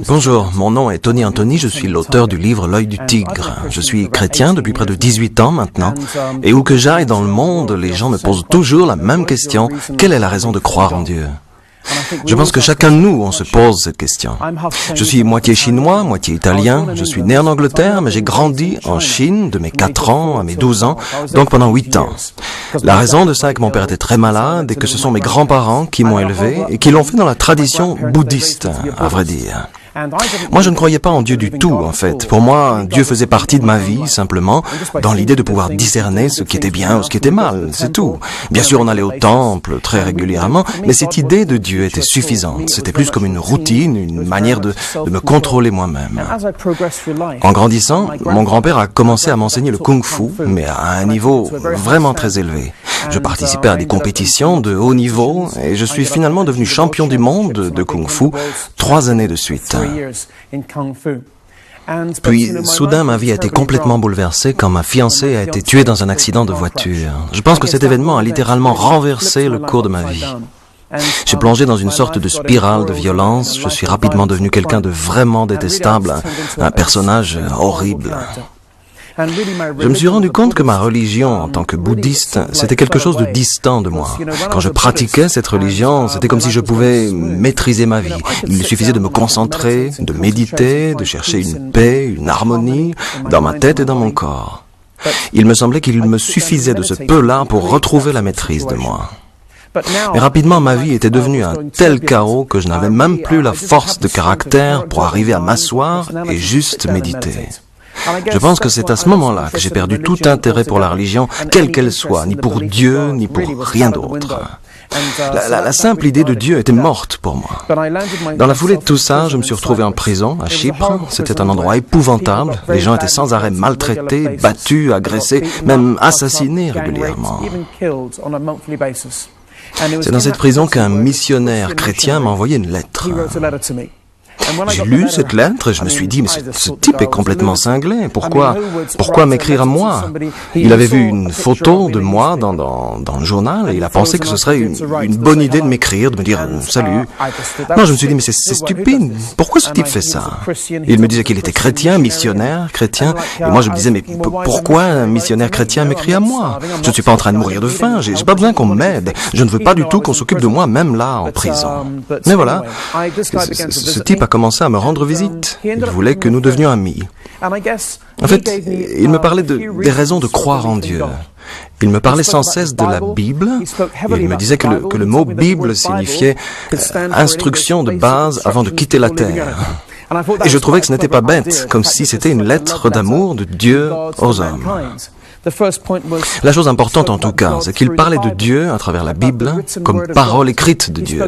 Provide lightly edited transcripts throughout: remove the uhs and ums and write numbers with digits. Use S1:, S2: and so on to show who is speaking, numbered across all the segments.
S1: Bonjour, mon nom est Tony Anthony, je suis l'auteur du livre L'œil du tigre. Je suis chrétien depuis près de 18 ans maintenant, et où que j'aille dans le monde, les gens me posent toujours la même question, quelle est la raison de croire en Dieu? Je pense que chacun de nous, on se pose cette question. Je suis moitié chinois, moitié italien, je suis né en Angleterre, mais j'ai grandi en Chine de mes 4 ans à mes 12 ans, donc pendant 8 ans. La raison de ça est que mon père était très malade et que ce sont mes grands-parents qui m'ont élevé et qui l'ont fait dans la tradition bouddhiste, à vrai dire. Moi, je ne croyais pas en Dieu du tout, en fait. Pour moi, Dieu faisait partie de ma vie, simplement, dans l'idée de pouvoir discerner ce qui était bien ou ce qui était mal, c'est tout. Bien sûr, on allait au temple très régulièrement, mais cette idée de Dieu était suffisante. C'était plus comme une routine, une manière de me contrôler moi-même. En grandissant, mon grand-père a commencé à m'enseigner le kung-fu, mais à un niveau vraiment très élevé. Je participais à des compétitions de haut niveau et je suis finalement devenu champion du monde de kung-fu 3 années de suite. Puis, soudain, ma vie a été complètement bouleversée quand ma fiancée a été tuée dans un accident de voiture. Je pense que cet événement a littéralement renversé le cours de ma vie. J'ai plongé dans une sorte de spirale de violence. Je suis rapidement devenu quelqu'un de vraiment détestable, un personnage horrible. Je me suis rendu compte que ma religion, en tant que bouddhiste, c'était quelque chose de distant de moi. Quand je pratiquais cette religion, c'était comme si je pouvais maîtriser ma vie. Il suffisait de me concentrer, de méditer, de chercher une paix, une harmonie, dans ma tête et dans mon corps. Il me semblait qu'il me suffisait de ce peu-là pour retrouver la maîtrise de moi. Mais rapidement, ma vie était devenue un tel chaos que je n'avais même plus la force de caractère pour arriver à m'asseoir et juste méditer. Je pense que c'est à ce moment-là que j'ai perdu tout intérêt pour la religion, quelle qu'elle soit, ni pour Dieu, ni pour rien d'autre. La simple idée de Dieu était morte pour moi. Dans la foulée de tout ça, je me suis retrouvé en prison, à Chypre. C'était un endroit épouvantable. Les gens étaient sans arrêt maltraités, battus, agressés, même assassinés régulièrement. C'est dans cette prison qu'un missionnaire chrétien m'a envoyé une lettre. J'ai lu cette lettre et je me suis dit, mais ce type est complètement cinglé. Pourquoi m'écrire à moi? Il avait vu une photo de moi dans le journal et il a pensé que ce serait une bonne idée de m'écrire, de me dire « Salut ». Non, je me suis dit, mais c'est stupide. Pourquoi ce type fait ça? Il me disait qu'il était missionnaire chrétien. Et moi, je me disais, mais pourquoi un missionnaire chrétien m'écrit à moi? Je ne suis pas en train de mourir de faim. J'ai pas besoin qu'on m'aide. Je ne veux pas du tout qu'on s'occupe de moi, même là, en prison. Mais voilà, ce type a commencé à me rendre visite. Il voulait que nous devenions amis. En fait, il me parlait des raisons de croire en Dieu. Il me parlait sans cesse de la Bible. Il me disait que le mot Bible signifiait instruction de base avant de quitter la terre. Et je trouvais que ce n'était pas bête, comme si c'était une lettre d'amour de Dieu aux hommes. La chose importante en tout cas, c'est qu'il parlait de Dieu à travers la Bible comme parole écrite de Dieu.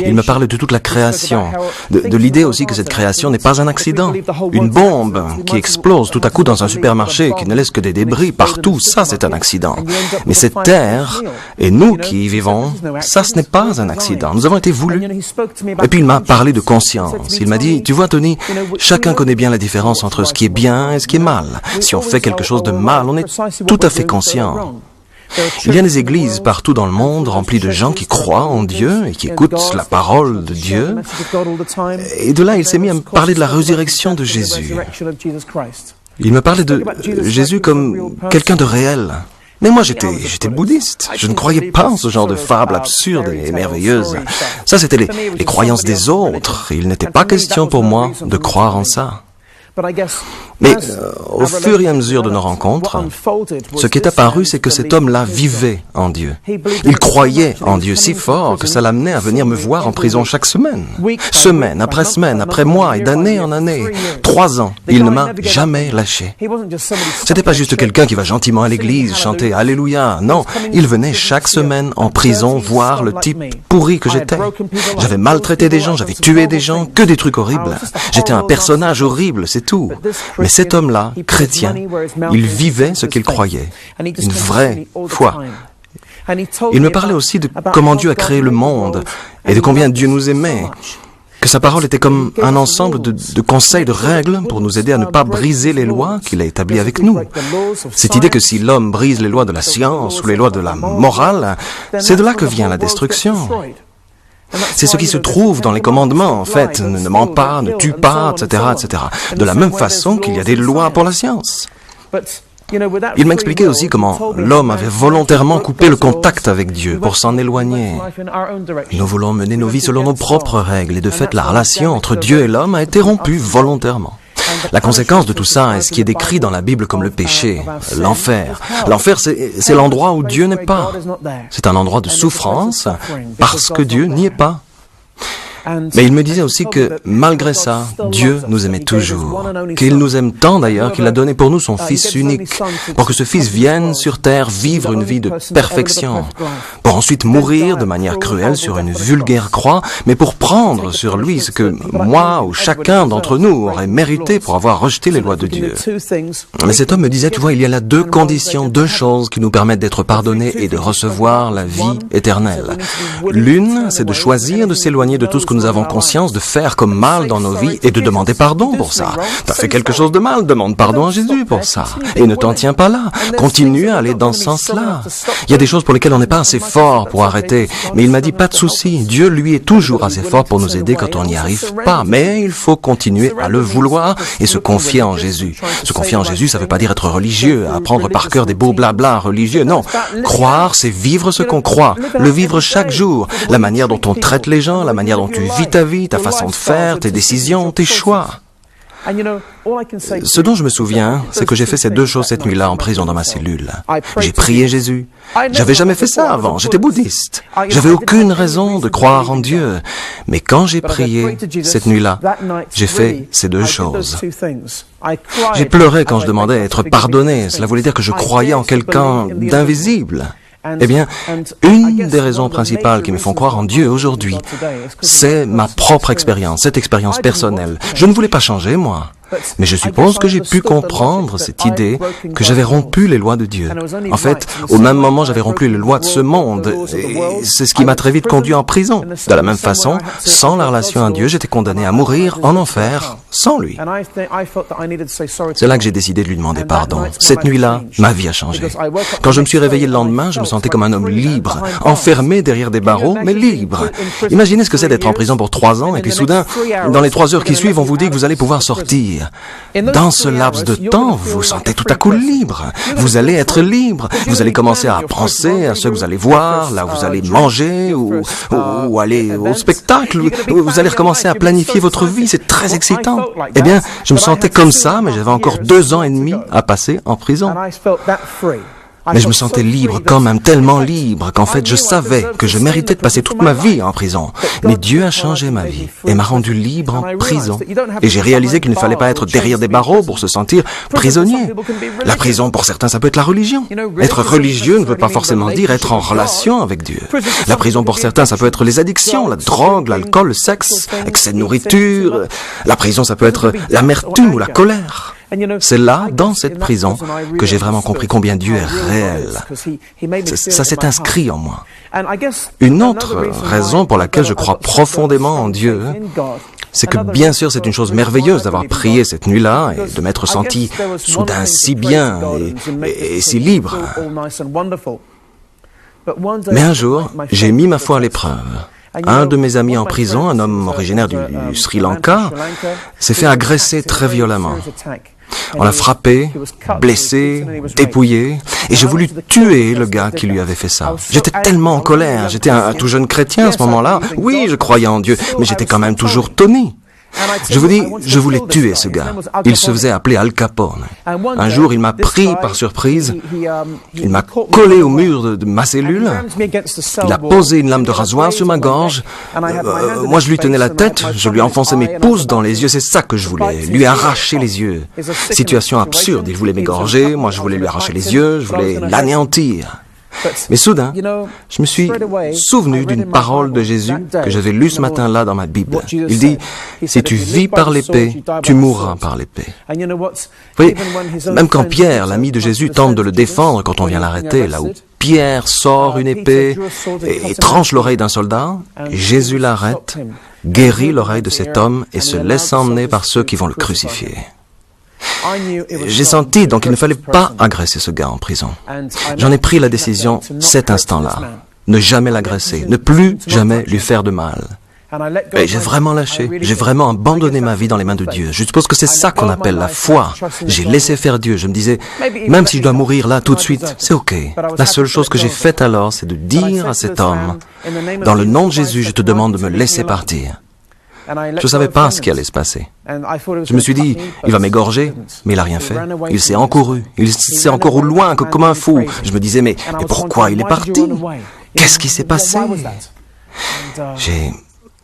S1: Il me parlait de toute la création, de l'idée aussi que cette création n'est pas un accident. Une bombe qui explose tout à coup dans un supermarché, qui ne laisse que des débris partout, ça c'est un accident. Mais cette terre, et nous qui y vivons, ça ce n'est pas un accident. Nous avons été voulus. Et puis il m'a parlé de conscience. Il m'a dit, tu vois Tony, chacun connaît bien la différence entre ce qui est bien et ce qui est mal. Si on fait quelque chose de mal, on est tout à fait conscient. Il y a des églises partout dans le monde remplies de gens qui croient en Dieu et qui écoutent la parole de Dieu. Et de là, il s'est mis à me parler de la résurrection de Jésus. Il me parlait de Jésus comme quelqu'un de réel. Mais moi, j'étais bouddhiste. Je ne croyais pas en ce genre de fables absurdes et merveilleuses. Ça, c'était les croyances des autres. Il n'était pas question pour moi de croire en ça. Mais au fur et à mesure de nos rencontres, ce qui est apparu, c'est que cet homme-là vivait en Dieu. Il croyait en Dieu si fort que ça l'amenait à venir me voir en prison chaque semaine. Semaine après mois et d'année en année. 3 ans, il ne m'a jamais lâché. C'était pas juste quelqu'un qui va gentiment à l'église chanter Alléluia. Non, il venait chaque semaine en prison voir le type pourri que j'étais. J'avais maltraité des gens, j'avais tué des gens, que des trucs horribles. J'étais un personnage horrible, c'est tout. Mais cet homme-là, chrétien, il vivait ce qu'il croyait, une vraie foi. Il me parlait aussi de comment Dieu a créé le monde et de combien Dieu nous aimait, que sa parole était comme un ensemble de conseils, de règles pour nous aider à ne pas briser les lois qu'il a établies avec nous. Cette idée que si l'homme brise les lois de la science ou les lois de la morale, c'est de là que vient la destruction. C'est ce qui se trouve dans les commandements, en fait. Ne mens pas, ne tue pas, etc., etc. De la même façon qu'il y a des lois pour la science. Il m'expliquait aussi comment l'homme avait volontairement coupé le contact avec Dieu pour s'en éloigner. Nous voulons mener nos vies selon nos propres règles et de fait, la relation entre Dieu et l'homme a été rompue volontairement. La conséquence de tout ça est ce qui est décrit dans la Bible comme le péché, l'enfer. L'enfer, c'est l'endroit où Dieu n'est pas. C'est un endroit de souffrance parce que Dieu n'y est pas. Mais il me disait aussi que, malgré ça, Dieu nous aimait toujours, qu'il nous aime tant d'ailleurs qu'il a donné pour nous son Fils unique, pour que ce Fils vienne sur terre vivre une vie de perfection, pour ensuite mourir de manière cruelle sur une vulgaire croix, mais pour prendre sur lui ce que moi ou chacun d'entre nous aurait mérité pour avoir rejeté les lois de Dieu. Mais cet homme me disait, tu vois, il y a là deux conditions, deux choses qui nous permettent d'être pardonnés et de recevoir la vie éternelle. L'une, c'est de choisir de s'éloigner de tout ce que nous avons conscience de faire comme mal dans nos vies et de demander pardon pour ça. Tu as fait quelque chose de mal, demande pardon à Jésus pour ça. Et ne t'en tiens pas là. Continue à aller dans ce sens-là. Il y a des choses pour lesquelles on n'est pas assez fort pour arrêter. Mais il m'a dit, pas de souci. Dieu, lui, est toujours assez fort pour nous aider quand on n'y arrive pas. Mais il faut continuer à le vouloir et se confier en Jésus. Se confier en Jésus, ça ne veut pas dire être religieux, apprendre par cœur des beaux blabla religieux. Non. Croire, c'est vivre ce qu'on croit. Le vivre chaque jour. La manière dont on traite les gens, la manière dont tu vis ta vie, ta façon de faire, tes décisions, tes choix. Ce dont je me souviens, c'est que j'ai fait ces deux choses cette nuit-là en prison dans ma cellule. J'ai prié Jésus. J'avais jamais fait ça avant, j'étais bouddhiste. J'avais aucune raison de croire en Dieu. Mais quand j'ai prié cette nuit-là, j'ai fait ces deux choses. J'ai pleuré quand je demandais à être pardonné. Cela voulait dire que je croyais en quelqu'un d'invisible. Eh bien, une des raisons principales qui me font croire en Dieu aujourd'hui, c'est ma propre expérience, cette expérience personnelle. Je ne voulais pas changer, moi. Mais je suppose que j'ai pu comprendre cette idée que j'avais rompu les lois de Dieu. En fait, au même moment, j'avais rompu les lois de ce monde. Et c'est ce qui m'a très vite conduit en prison. De la même façon, sans la relation à Dieu, j'étais condamné à mourir en enfer sans lui. C'est là que j'ai décidé de lui demander pardon. Cette nuit-là, ma vie a changé. Quand je me suis réveillé le lendemain, je me sentais comme un homme libre, enfermé derrière des barreaux, mais libre. Imaginez ce que c'est d'être en prison pour 3 ans et puis soudain, dans les 3 heures qui suivent, on vous dit que vous allez pouvoir sortir. Dans ce laps de temps, vous vous sentez tout à coup libre. Vous allez être libre. Vous allez commencer à penser à ce que vous allez voir, là où vous allez manger ou aller au spectacle. Vous allez recommencer à planifier votre vie. C'est très excitant. Eh bien, je me sentais comme ça, mais j'avais encore 2 ans et demi à passer en prison. Mais je me sentais libre, quand même tellement libre, qu'en fait je savais que je méritais de passer toute ma vie en prison. Mais Dieu a changé ma vie et m'a rendu libre en prison. Et j'ai réalisé qu'il ne fallait pas être derrière des barreaux pour se sentir prisonnier. La prison, pour certains, ça peut être la religion. Être religieux ne veut pas forcément dire être en relation avec Dieu. La prison, pour certains, ça peut être les addictions, la drogue, l'alcool, le sexe, excès de nourriture. La prison, ça peut être l'amertume ou la colère. C'est là, dans cette prison, que j'ai vraiment compris combien Dieu est réel. Ça s'est inscrit en moi. Une autre raison pour laquelle je crois profondément en Dieu, c'est que bien sûr c'est une chose merveilleuse d'avoir prié cette nuit-là et de m'être senti soudain si bien et si libre. Mais un jour, j'ai mis ma foi à l'épreuve. Un de mes amis en prison, un homme originaire du Sri Lanka, s'est fait agresser très violemment. On l'a frappé, blessé, dépouillé, et j'ai voulu tuer le gars qui lui avait fait ça. J'étais tellement en colère, j'étais un tout jeune chrétien à ce moment-là. Oui, je croyais en Dieu, mais j'étais quand même toujours Tony. Je vous dis, je voulais tuer ce gars. Il se faisait appeler Al Capone. Un jour, il m'a pris par surprise. Il m'a collé au mur de ma cellule. Il a posé une lame de rasoir sur ma gorge. Moi, je lui tenais la tête. Je lui enfonçais mes pouces dans les yeux. C'est ça que je voulais. Lui arracher les yeux. Situation absurde. Il voulait m'égorger. Moi, je voulais lui arracher les yeux. Je voulais l'anéantir. Mais soudain, je me suis souvenu d'une parole de Jésus que j'avais lue ce matin-là dans ma Bible. Il dit, « Si tu vis par l'épée, tu mourras par l'épée. » Oui, même quand Pierre, l'ami de Jésus, tente de le défendre quand on vient l'arrêter, là où Pierre sort une épée et tranche l'oreille d'un soldat, Jésus l'arrête, guérit l'oreille de cet homme et se laisse emmener par ceux qui vont le crucifier. J'ai senti donc qu'il ne fallait pas agresser ce gars en prison. J'en ai pris la décision cet instant-là. ne jamais l'agresser, ne plus jamais lui faire de mal. Et j'ai vraiment lâché, j'ai vraiment abandonné ma vie dans les mains de Dieu. Je suppose que c'est ça qu'on appelle la foi. J'ai laissé faire Dieu. Je me disais, même si je dois mourir là tout de suite, c'est ok. La seule chose que j'ai faite alors, c'est de dire à cet homme, dans le nom de Jésus, je te demande de me laisser partir. Je ne savais pas ce qui allait se passer. Je me suis dit, il va m'égorger, mais il n'a rien fait. Il s'est encouru. Il s'est encouru loin comme un fou. Je me disais, mais pourquoi il est parti? Qu'est-ce qui s'est passé? J'ai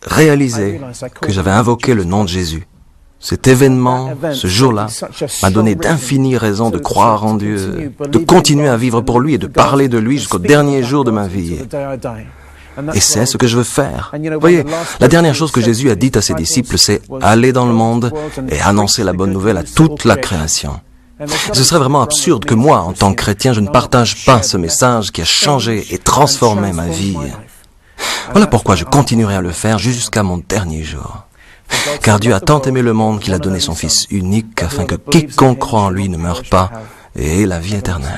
S1: réalisé que j'avais invoqué le nom de Jésus. Cet événement, ce jour-là, m'a donné d'infinies raisons de croire en Dieu, de continuer à vivre pour lui et de parler de lui jusqu'au dernier jour de ma vie. Et c'est ce que je veux faire. Vous voyez, la dernière chose que Jésus a dite à ses disciples, c'est « aller dans le monde et annoncer la bonne nouvelle à toute la création ». Ce serait vraiment absurde que moi, en tant que chrétien, je ne partage pas ce message qui a changé et transformé ma vie. Voilà pourquoi je continuerai à le faire jusqu'à mon dernier jour. Car Dieu a tant aimé le monde qu'il a donné son Fils unique afin que quiconque croit en lui ne meure pas et ait la vie éternelle.